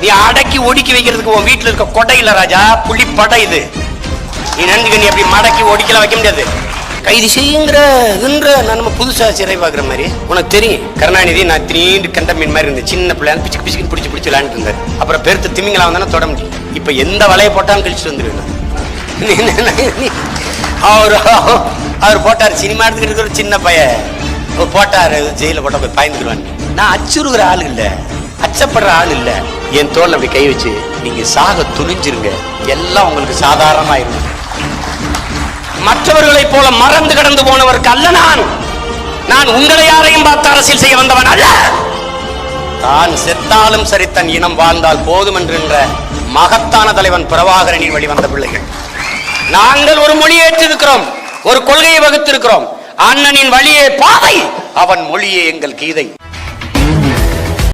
நீ அடக்கி ஒடுக்கி வைக்கிறதுக்கு உன் வீட்டுல இருக்க கொடை இல்ல ராஜா, புலி படை இது. நீ நன்கு நீ அப்படி மடக்கி ஒடிக்கலாம் வைக்க முடியாது. கைது செய்யுங்கிற நம்ம புதுசா சிறை பார்க்குற மாதிரி உனக்கு தெரியும். கருணாநிதி நான் திடீர்னு கண்ட மீன் மாதிரி இருந்தேன், சின்ன பிள்ளை பிச்சுக்கு பிச்சுக்கு பிடிச்சி விளையாண்டு இருந்தார். அப்புறம் பெருத்து திமிங்களா வந்தானே தொட முடியும். இப்ப எந்த வலையை போட்டாலும் கழிச்சுட்டு வந்துருவேன். அவர் போட்டார் சினிமா எடுத்துக்கிட்டு இருக்கிற சின்ன பையன் போட்டாரு, ஜெயில போட்டா போய் பயந்துருவான். நான் அச்சுறுகிற ஆள் இல்ல, அச்சப்படுற ஆள் இல்ல. என் தோல் அப்படி கை வச்சு நீங்க சாக துணிஞ்சிருங்க, எல்லாம் உங்களுக்கு சாதாரணமாயிருக்கும். மற்றவர்களை போல மறந்து கடந்து போனவருக்கு அல்ல நான் உங்களை யாரையும் பார்த்து அரசியல் செய்ய வந்தவன் அல்ல. தான் செத்தாலும் சரி தன் இனம் வாழ்ந்தால் போதும் என்கின்ற மகத்தான தலைவன் பிரபாகரனின் வழி வந்த பிள்ளைகள். நாங்கள் ஒரு மொழியை ஏற்றிருக்கிறோம், ஒரு கொள்கையை வகுத்திருக்கிறோம். அண்ணனின் வழியே பாதை, அவன் மொழியே எங்கள் கீதை.